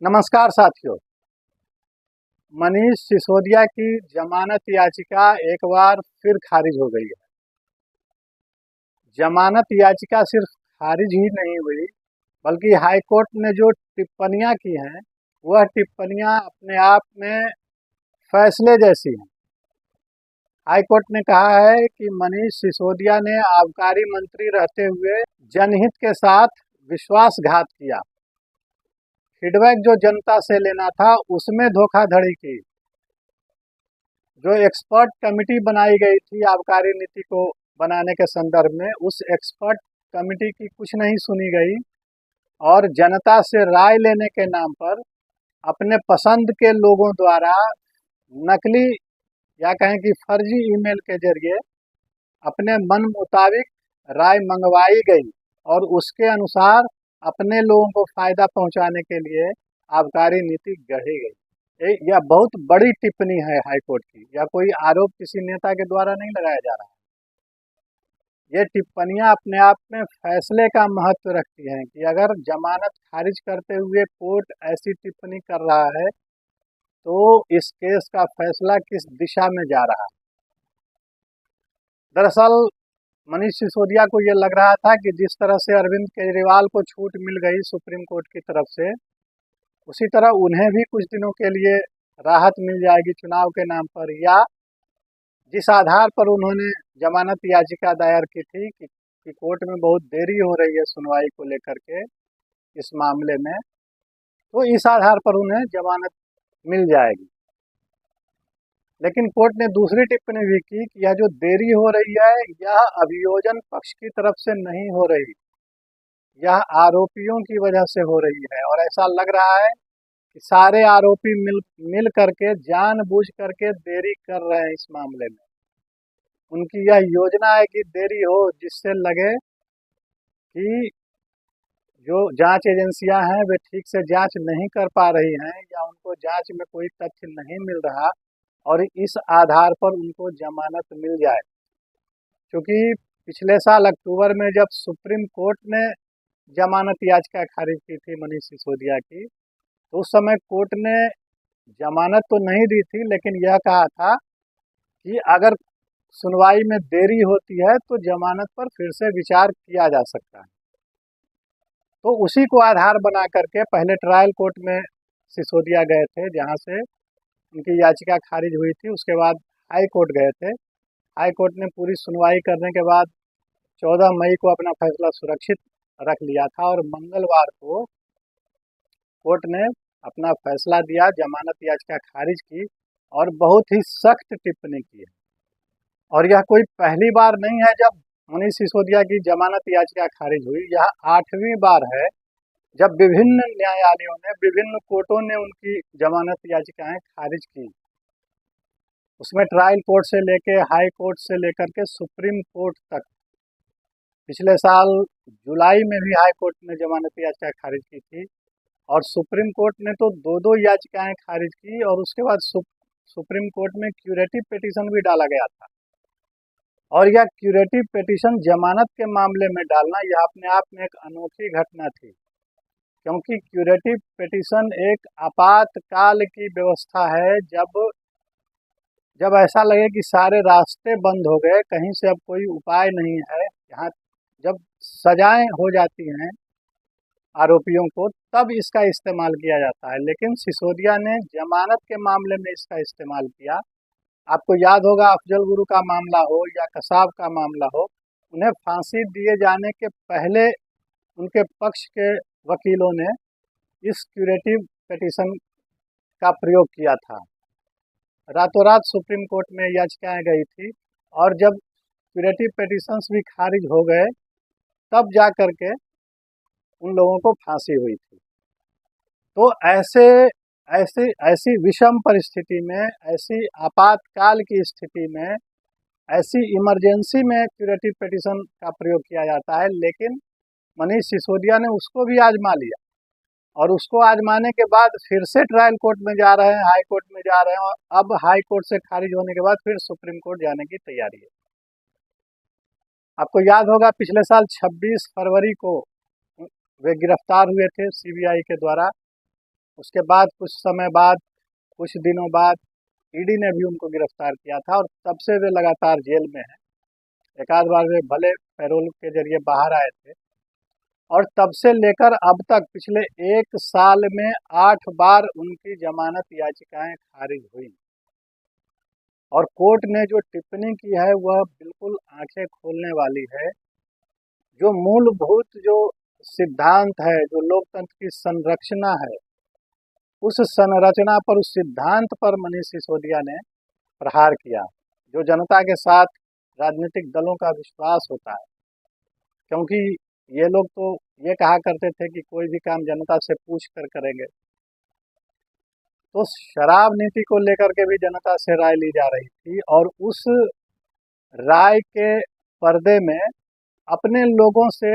नमस्कार साथियों। मनीष सिसोदिया की जमानत याचिका एक बार फिर खारिज हो गई है। जमानत याचिका सिर्फ खारिज ही नहीं हुई, बल्कि हाई कोर्ट ने जो टिप्पणियां की हैं, वह टिप्पणियां अपने आप में फैसले जैसी हैं। हाई कोर्ट ने कहा है कि मनीष सिसोदिया ने आबकारी मंत्री रहते हुए जनहित के साथ विश्वासघात किया। फीडबैक जो जनता से लेना था, उसमें धोखाधड़ी की। जो एक्सपर्ट कमेटी बनाई गई थी आबकारी नीति को बनाने के संदर्भ में, उस एक्सपर्ट कमेटी की कुछ नहीं सुनी गई और जनता से राय लेने के नाम पर अपने पसंद के लोगों द्वारा नकली या कहें कि फर्जी ईमेल के जरिए अपने मन मुताबिक राय मंगवाई गई और उसके अनुसार अपने लोगों को फायदा पहुंचाने के लिए आबकारी नीति गढ़ी गई। यह बहुत बड़ी टिप्पणी है हाई कोर्ट की। यह कोई आरोप किसी नेता के द्वारा नहीं लगाया जा रहा है। ये टिप्पणियां अपने आप में फैसले का महत्व रखती हैं कि अगर जमानत खारिज करते हुए कोर्ट ऐसी टिप्पणी कर रहा है तो इस केस का फैसला किस दिशा में जा रहा है। दरअसल मनीष सिसोदिया को ये लग रहा था कि जिस तरह से अरविंद केजरीवाल को छूट मिल गई सुप्रीम कोर्ट की तरफ से, उसी तरह उन्हें भी कुछ दिनों के लिए राहत मिल जाएगी चुनाव के नाम पर, या जिस आधार पर उन्होंने जमानत याचिका दायर की थी कि कोर्ट में बहुत देरी हो रही है सुनवाई को लेकर के इस मामले में, तो इस आधार पर उन्हें जमानत मिल जाएगी। लेकिन कोर्ट ने दूसरी टिप्पणी भी की कि यह जो देरी हो रही है, यह अभियोजन पक्ष की तरफ से नहीं हो रही, यह आरोपियों की वजह से हो रही है। और ऐसा लग रहा है कि सारे आरोपी मिल करके जानबूझ करके देरी कर रहे हैं इस मामले में। उनकी यह योजना है कि देरी हो जिससे लगे कि जो जांच एजेंसियां हैं वे ठीक से जांच नहीं कर पा रही हैं या उनको जांच में कोई तथ्य नहीं मिल रहा, और इस आधार पर उनको जमानत मिल जाए। क्योंकि पिछले साल अक्टूबर में जब सुप्रीम कोर्ट ने जमानत याचिका खारिज की थी मनीष सिसोदिया की, तो उस समय कोर्ट ने जमानत तो नहीं दी थी, लेकिन यह कहा था कि अगर सुनवाई में देरी होती है तो जमानत पर फिर से विचार किया जा सकता है। तो उसी को आधार बना करके पहले ट्रायल कोर्ट में सिसोदिया गए थे, जहां से उनकी याचिका खारिज हुई थी। उसके बाद हाई कोर्ट गए थे। हाई कोर्ट ने पूरी सुनवाई करने के बाद 14 मई को अपना फैसला सुरक्षित रख लिया था और मंगलवार को कोर्ट ने अपना फैसला दिया, जमानत याचिका खारिज की और बहुत ही सख्त टिप्पणी की है। और यह कोई पहली बार नहीं है जब मनीष सिसोदिया की जमानत याचिका खारिज हुई। यह 8वीं बार है जब विभिन्न न्यायालयों ने, विभिन्न कोर्टों ने उनकी जमानत याचिकाएं खारिज की। उसमें ट्रायल कोर्ट से लेके हाई कोर्ट से लेकर के सुप्रीम कोर्ट तक। पिछले साल जुलाई में भी हाई कोर्ट ने जमानत याचिका खारिज की थी और सुप्रीम कोर्ट ने तो दो दो याचिकाएं खारिज की, और उसके बाद सुप्रीम कोर्ट में क्यूरेटिव पिटीशन भी डाला गया था। और यह क्यूरेटिव पिटीशन जमानत के मामले में डालना, यह अपने आप में एक अनोखी घटना थी, क्योंकि क्यूरेटिव पिटीशन एक आपातकाल की व्यवस्था है। जब ऐसा लगे कि सारे रास्ते बंद हो गए, कहीं से अब कोई उपाय नहीं है, यहाँ जब सजाएं हो जाती हैं आरोपियों को, तब इसका इस्तेमाल किया जाता है। लेकिन सिसोदिया ने जमानत के मामले में इसका इस्तेमाल किया। आपको याद होगा, अफजल गुरु का मामला हो या कसाब का मामला हो, उन्हें फांसी दिए जाने के पहले उनके पक्ष के वकीलों ने इस क्यूरेटिव पिटीशन का प्रयोग किया था। रातों रात सुप्रीम कोर्ट में याचिकाएं गई थी और जब क्यूरेटिव पिटीशंस भी खारिज हो गए, तब जा कर के उन लोगों को फांसी हुई थी। तो ऐसी विषम परिस्थिति में, ऐसी आपातकाल की स्थिति में, ऐसी इमरजेंसी में क्यूरेटिव पिटीशन का प्रयोग किया जाता है। लेकिन मनीष सिसोदिया ने उसको भी आजमा लिया और उसको आजमाने के बाद फिर से ट्रायल कोर्ट में जा रहे हैं, हाई कोर्ट में जा रहे हैं, और अब हाई कोर्ट से खारिज होने के बाद फिर सुप्रीम कोर्ट जाने की तैयारी है। आपको याद होगा, पिछले साल 26 फरवरी को वे गिरफ्तार हुए थे सीबीआई के द्वारा उसके बाद कुछ समय बाद, कुछ दिनों बाद ईडी ने भी उनको गिरफ्तार किया था और तब से वे लगातार जेल में हैं। एक आध बार वे भले पैरोल के जरिए बाहर आए थे और तब से लेकर अब तक पिछले 1 साल में 8 बार उनकी जमानत याचिकाएं खारिज हुई और कोर्ट ने जो टिप्पणी की है वह बिल्कुल आंखें खोलने वाली है। जो मूलभूत जो सिद्धांत है, जो लोकतंत्र की संरचना है, उस संरचना पर, उस सिद्धांत पर मनीष सिसोदिया ने प्रहार किया। जो जनता के साथ राजनीतिक दलों का विश्वास होता है, क्योंकि ये लोग तो ये कहा करते थे कि कोई भी काम जनता से पूछ कर करेंगे, तो शराब नीति को लेकर के भी जनता से राय ली जा रही थी और उस राय के पर्दे में अपने लोगों से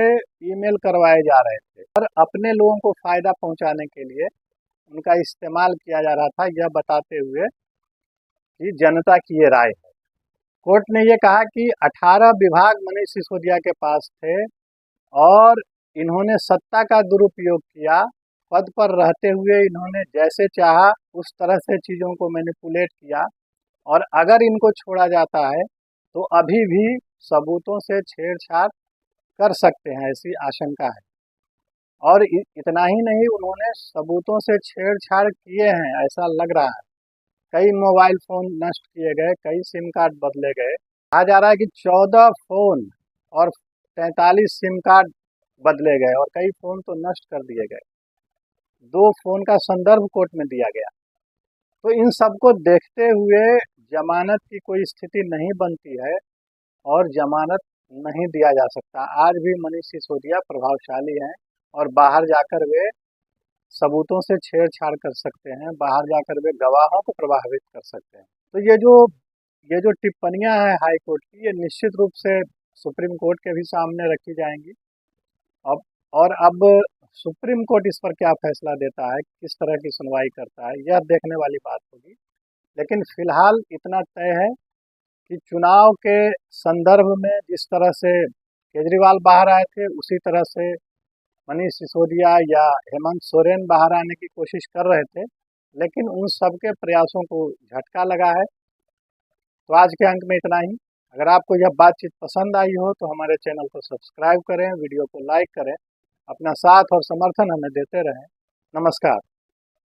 ईमेल करवाए जा रहे थे और अपने लोगों को फायदा पहुंचाने के लिए उनका इस्तेमाल किया जा रहा था, यह बताते हुए कि जनता की ये राय है। कोर्ट ने ये कहा कि 18 विभाग मनीष सिसोदिया के पास थे और इन्होंने सत्ता का दुरुपयोग किया। पद पर रहते हुए इन्होंने जैसे चाहा उस तरह से चीज़ों को मैनिपुलेट किया और अगर इनको छोड़ा जाता है तो अभी भी सबूतों से छेड़छाड़ कर सकते हैं, ऐसी आशंका है। और इतना ही नहीं, उन्होंने सबूतों से छेड़छाड़ किए हैं, ऐसा लग रहा है। कई मोबाइल फ़ोन नष्ट किए गए, कई सिम कार्ड बदले गए। कहा जा रहा है कि 14 फ़ोन और 43 सिम कार्ड बदले गए और कई फ़ोन तो नष्ट कर दिए गए। 2 फ़ोन का संदर्भ कोर्ट में दिया गया। तो इन सब को देखते हुए जमानत की कोई स्थिति नहीं बनती है और जमानत नहीं दिया जा सकता। आज भी मनीष सिसोदिया प्रभावशाली हैं और बाहर जाकर वे सबूतों से छेड़छाड़ कर सकते हैं, बाहर जाकर वे गवाहों को प्रभावित कर सकते हैं। तो ये जो टिप्पणियां हैं हाई कोर्ट की, ये निश्चित रूप से सुप्रीम कोर्ट के भी सामने रखी जाएंगी। अब सुप्रीम कोर्ट इस पर क्या फैसला देता है, किस तरह की सुनवाई करता है, यह देखने वाली बात होगी। लेकिन फिलहाल इतना तय है कि चुनाव के संदर्भ में जिस तरह से केजरीवाल बाहर आए थे, उसी तरह से मनीष सिसोदिया या हेमंत सोरेन बाहर आने की कोशिश कर रहे थे, लेकिन उन सब के प्रयासों को झटका लगा है। तो आज के अंक में इतना ही। अगर आपको यह बातचीत पसंद आई हो तो हमारे चैनल को सब्सक्राइब करें, वीडियो को लाइक करें, अपना साथ और समर्थन हमें देते रहें। नमस्कार।